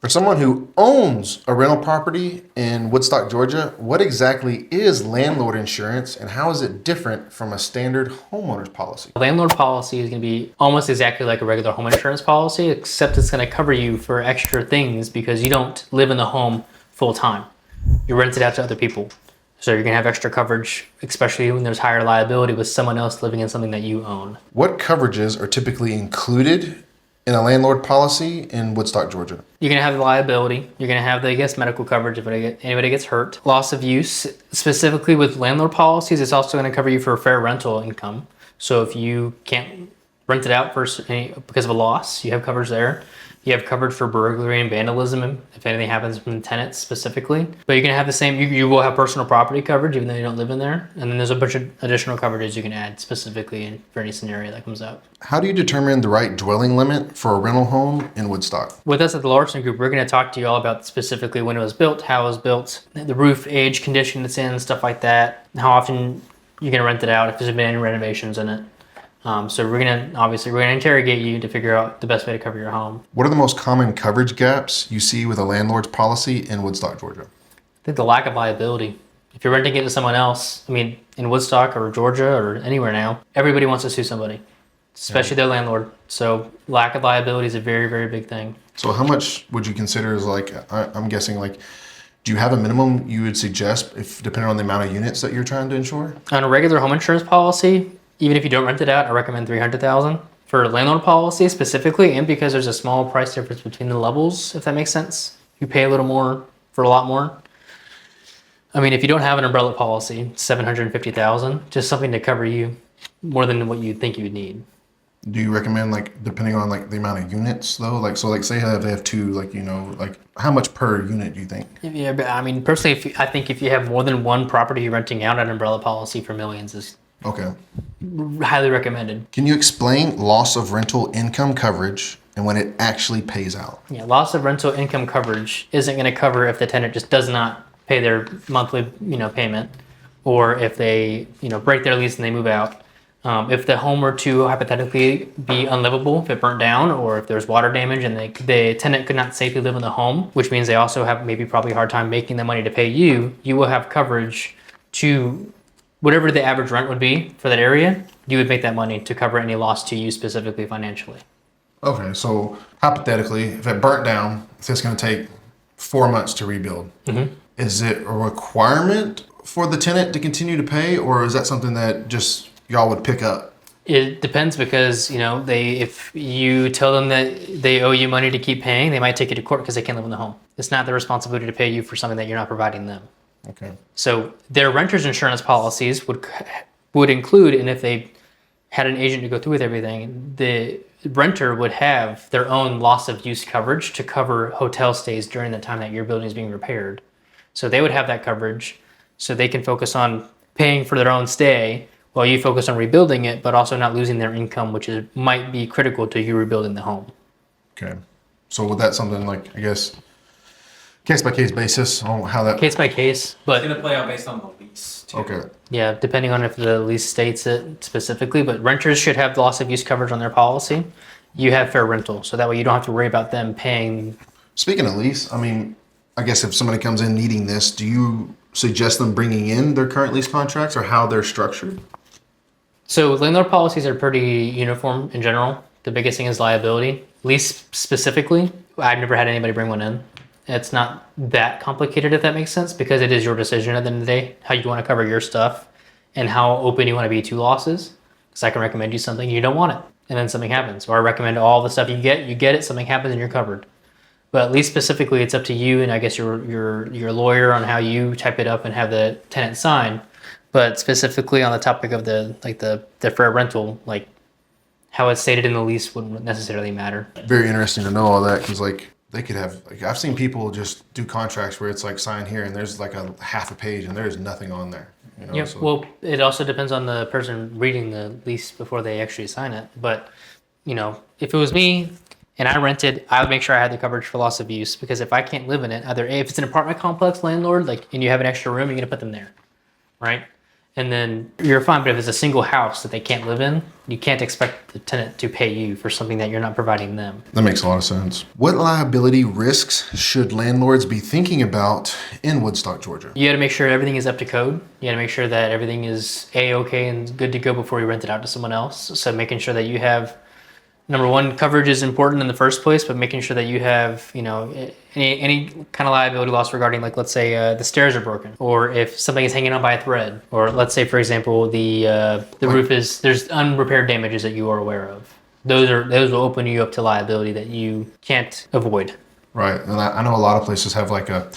For someone who owns a rental property in Woodstock, Georgia, what exactly is landlord insurance and how is it different from a standard homeowner's policy? A landlord policy is going to be almost exactly like a regular home insurance policy, except it's going to cover you for extra things because you don't live in the home full time. You rent it out to other people. So you're going to have extra coverage, especially when there's higher liability with someone else living in something that you own. What coverages are typically included in a landlord policy in Woodstock, Georgia? You're going to have the liability. You're going to have the, medical coverage if anybody gets hurt. Loss of use, specifically with landlord policies, it's also going to cover you for fair rental income. So if you can't rent it out because of a loss, you have coverage there. You have coverage for burglary and vandalism if anything happens from tenants specifically. But you're going to have the same, you will have personal property coverage even though you don't live in there. And then there's a bunch of additional coverages you can add specifically for any scenario that comes up. How do you determine the right dwelling limit for a rental home in Woodstock? With us at the Larson Group, we're going to talk to you all about specifically when it was built, how it was built, the roof age, condition it's in, stuff like that, how often you're going to rent it out, if there's been any renovations in it. So we're going to interrogate you to figure out the best way to cover your home. What are the most common coverage gaps you see with a landlord's policy in Woodstock, Georgia? I think the lack of liability. If you're renting it to someone else, in Woodstock or Georgia or anywhere now, everybody wants to sue somebody, especially their landlord. So lack of liability is a very, very big thing. So how much would you consider is I'm guessing do you have a minimum you would suggest if depending on the amount of units that you're trying to insure? On a regular home insurance policy, even if you don't rent it out, I recommend $300,000 for a landlord policy specifically, and because there's a small price difference between the levels, if that makes sense. You pay a little more for a lot more. If you don't have an umbrella policy, $750,000, just something to cover you more than what you think you would need. Do you recommend depending on the amount of units though? Say they have two, how much per unit do you think? Yeah, but personally, I think if you have more than one property you're renting out, an umbrella policy for millions is okay. Highly recommended. Can you explain loss of rental income coverage and when it actually pays out? Yeah, loss of rental income coverage isn't going to cover if the tenant just does not pay their monthly, payment, or if they, break their lease and they move out. If the home were to hypothetically be unlivable, if it burnt down, or if there's water damage and the tenant could not safely live in the home, which means they also have probably a hard time making the money to pay you, you will have coverage to whatever the average rent would be for that area, you would make that money to cover any loss to you specifically financially. Okay, so hypothetically, if it burnt down, it's going to take 4 months to rebuild. Mm-hmm. Is it a requirement for the tenant to continue to pay, or is that something that just y'all would pick up? It depends because, if you tell them that they owe you money to keep paying, they might take you to court because they can't live in the home. It's not their responsibility to pay you for something that you're not providing them. Okay. So their renter's insurance policies would include, and if they had an agent to go through with everything, the renter would have their own loss of use coverage to cover hotel stays during the time that your building is being repaired. So they would have that coverage so they can focus on paying for their own stay while you focus on rebuilding it, but also not losing their income, which might be critical to you rebuilding the home. Okay. So would that something case by case basis on how that case by case, but it's going to play out based on the lease too. Okay. Yeah, depending on if the lease states it specifically, but renters should have loss of use coverage on their policy. You have fair rental, so that way you don't have to worry about them paying. Speaking of lease, I guess if somebody comes in needing this, do you suggest them bringing in their current lease contracts or how they're structured? So landlord policies are pretty uniform in general. The biggest thing is liability. Lease specifically, I've never had anybody bring one in. It's not that complicated, if that makes sense, because it is your decision at the end of the day, how you want to cover your stuff and how open you want to be to losses. Because I can recommend you something, you don't want it, and then something happens. Or I recommend all the stuff you get it, something happens, and you're covered. But at least specifically, it's up to you and I guess your lawyer on how you type it up and have the tenant sign. But specifically on the topic of the fair rental, how it's stated in the lease wouldn't necessarily matter. Very interesting to know all that because they could have I've seen people just do contracts where it's sign here and there's a half a page and there's nothing on there. Yeah. So. Well, it also depends on the person reading the lease before they actually sign it. But if it was me and I rented, I would make sure I had the coverage for loss of use because if I can't live in it, either if it's an apartment complex landlord, and you have an extra room, you're gonna put them there, right? And then you're fine, but if it's a single house that they can't live in, you can't expect the tenant to pay you for something that you're not providing them. That makes a lot of sense. What liability risks should landlords be thinking about in Woodstock, Georgia? You got to make sure everything is up to code. You got to make sure that everything is A-okay and good to go before you rent it out to someone else. So making sure that you have, number one, coverage is important in the first place, but making sure that you have, any kind of liability loss regarding, like, let's say the stairs are broken, or if something is hanging on by a thread, or let's say, for example, the roof there's unrepaired damages that you are aware of. Those will open you up to liability that you can't avoid. Right, and I know a lot of places have like a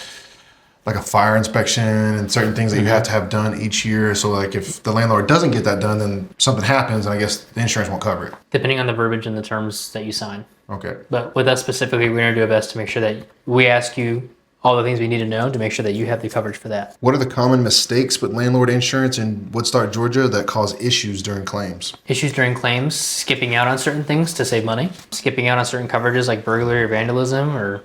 fire inspection and certain things that you have to have done each year. So like if the landlord doesn't get that done, then something happens and I guess the insurance won't cover it. Depending on the verbiage and the terms that you sign. Okay. But with us specifically, we're going to do our best to make sure that we ask you all the things we need to know to make sure that you have the coverage for that. What are the common mistakes with landlord insurance in Woodstock, Georgia that cause issues during claims? Issues during claims, skipping out on certain things to save money, skipping out on certain coverages like burglary or vandalism, or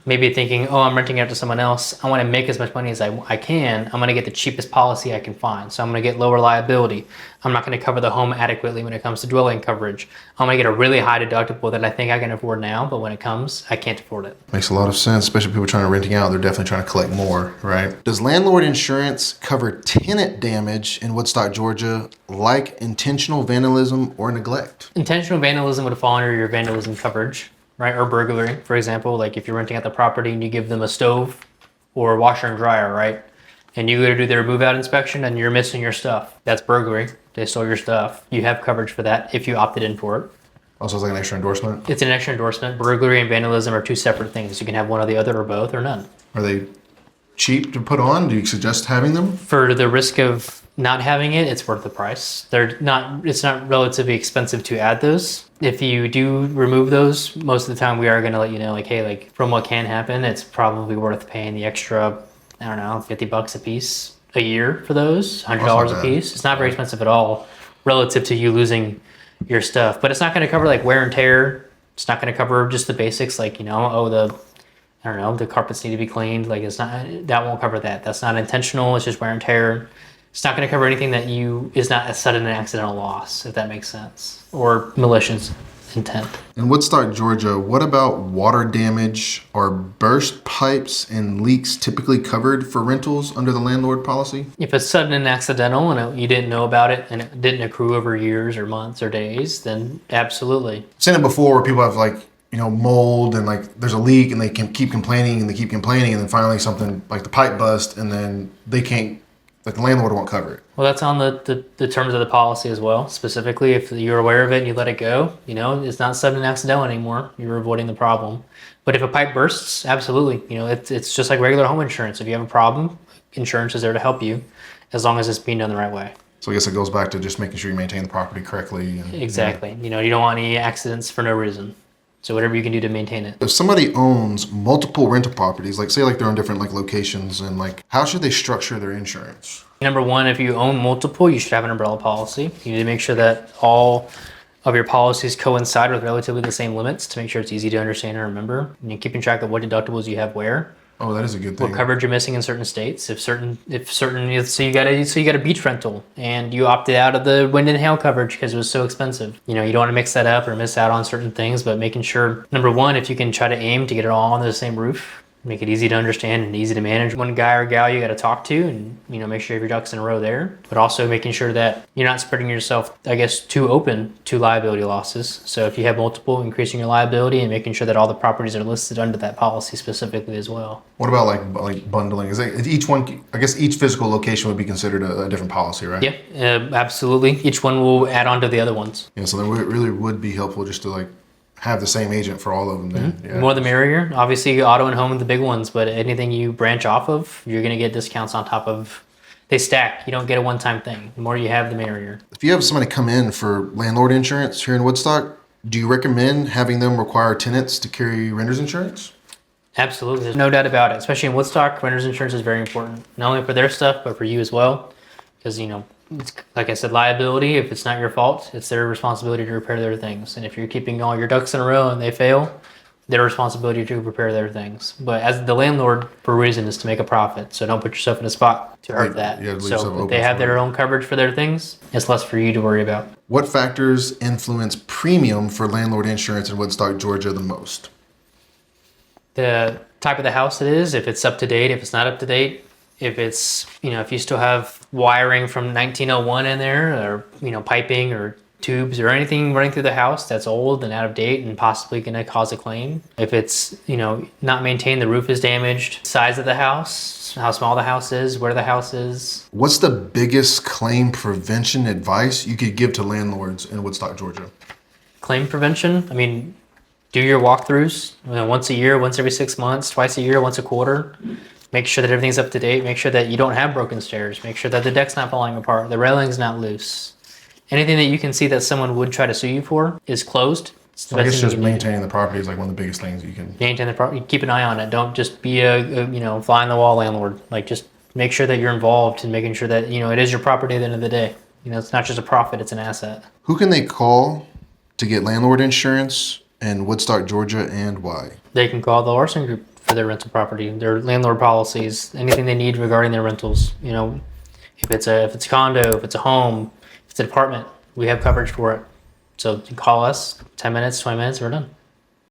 maybe thinking, oh, I'm renting out to someone else. I want to make as much money as I can. I'm going to get the cheapest policy I can find. So I'm going to get lower liability. I'm not going to cover the home adequately when it comes to dwelling coverage. I'm going to get a really high deductible that I think I can afford now, but when it comes, I can't afford it. Makes a lot of sense, especially people trying to renting out. They're definitely trying to collect more, right? Does landlord insurance cover tenant damage in Woodstock, Georgia, like intentional vandalism or neglect? Intentional vandalism would fall under your vandalism coverage. Right, or burglary, for example, like if you're renting out the property and you give them a stove or a washer and dryer, right? And you go to do their move out inspection and you're missing your stuff. That's burglary. They stole your stuff. You have coverage for that if you opted in for it. Also, it's like an extra endorsement. It's an extra endorsement. Burglary and vandalism are two separate things. You can have one or the other or both or none. Are they cheap to put on? Do you suggest having them? For the risk of not having it, it's worth the price. It's not relatively expensive to add those. If you do remove those, most of the time we are going to let you know, like, hey, like from what can happen, it's probably worth paying the extra, I don't know, $50 a piece a year for those, $100 a piece. It's not very expensive at all relative to you losing your stuff, but it's not going to cover like wear and tear. It's not going to cover just the basics, like, the carpets need to be cleaned. Like that won't cover that. That's not intentional. It's just wear and tear. It's not going to cover anything that is not a sudden and accidental loss, if that makes sense, or malicious intent. In Woodstock, Georgia, what about water damage? Are burst pipes and leaks typically covered for rentals under the landlord policy? If it's sudden and accidental and you didn't know about it and it didn't accrue over years or months or days, then absolutely. I've seen it before where people have mold and like there's a leak and they can keep complaining and then finally something like the pipe bust and then they can't. Like the landlord won't cover it. Well, that's on the terms of the policy as well. Specifically, if you're aware of it and you let it go, it's not sudden and accidental anymore. You're avoiding the problem. But if a pipe bursts, absolutely. It's just like regular home insurance. If you have a problem, insurance is there to help you as long as it's being done the right way. So I guess it goes back to just making sure you maintain the property correctly. Exactly. You don't want any accidents for no reason. So whatever you can do to maintain it. If somebody owns multiple rental properties, like say like they're on different like locations and like how should they structure their insurance? Number one, if you own multiple, you should have an umbrella policy. You need to make sure that all of your policies coincide with relatively the same limits to make sure it's easy to understand and remember. And you're keeping track of what deductibles you have where. Oh, that is a good thing. What coverage you're missing in certain states. So you got a beach rental and you opted out of the wind and hail coverage because it was so expensive. You don't want to mix that up or miss out on certain things, but making sure, number one, if you can try to aim to get it all under the same roof, make it easy to understand and easy to manage. One guy or gal you got to talk to and, make sure you have your ducks in a row there, but also making sure that you're not spreading yourself, too open to liability losses. So if you have multiple, increasing your liability and making sure that all the properties are listed under that policy specifically as well. What about like bundling? Is each one, I guess each physical location would be considered a different policy, right? Yeah, absolutely. Each one will add on to the other ones. Yeah, so then it really would be helpful just to have the same agent for all of them then. Mm-hmm. Yeah. More the merrier. Obviously, auto and home are the big ones, but anything you branch off of, you're going to get discounts on top of. They stack. You don't get a one-time thing. The more you have, the merrier. If you have somebody come in for landlord insurance here in Woodstock, do you recommend having them require tenants to carry renter's insurance? Absolutely. There's no doubt about it. Especially in Woodstock, renter's insurance is very important. Not only for their stuff, but for you as well. Because, it's, like I said, liability. If it's not your fault, it's their responsibility to repair their things. And if you're keeping all your ducks in a row and they fail, their responsibility to repair their things. But as the landlord, for a reason, is to make a profit. So don't put yourself in a spot to hurt Like, that. yeah, leave yourself So if open they have for their it. own coverage for their things, it's less for you to worry about. What factors influence premium for landlord insurance in Woodstock, Georgia the most? The type of the house it is, if it's up to date, if it's not up to date, if it's, if you still have wiring from 1901 in there, or, piping or tubes or anything running through the house that's old and out of date and possibly going to cause a claim. If it's, not maintained, the roof is damaged, size of the house, how small the house is, where the house is. What's the biggest claim prevention advice you could give to landlords in Woodstock, Georgia? Claim prevention, do your walkthroughs once a year, once every 6 months, twice a year, once a quarter. Make sure that everything's up to date. Make sure that you don't have broken stairs. Make sure that the deck's not falling apart, the railing's not loose. Anything that you can see that someone would try to sue you for is closed. It's the I best guess thing you just can do. maintaining the property is like one of the biggest things you can. Maintain the property. Keep an eye on it. Don't just be a fly on the wall landlord. Like, just make sure that you're involved in making sure that it is your property at the end of the day. It's not just a profit; it's an asset. Who can they call to get landlord insurance in Woodstock, Georgia, and why? They can call the Larson Group for their rental property, their landlord policies, anything they need regarding their rentals. If it's a condo, if it's a home, if it's an apartment, we have coverage for it. So you call us, 10 minutes, 20 minutes, we're done.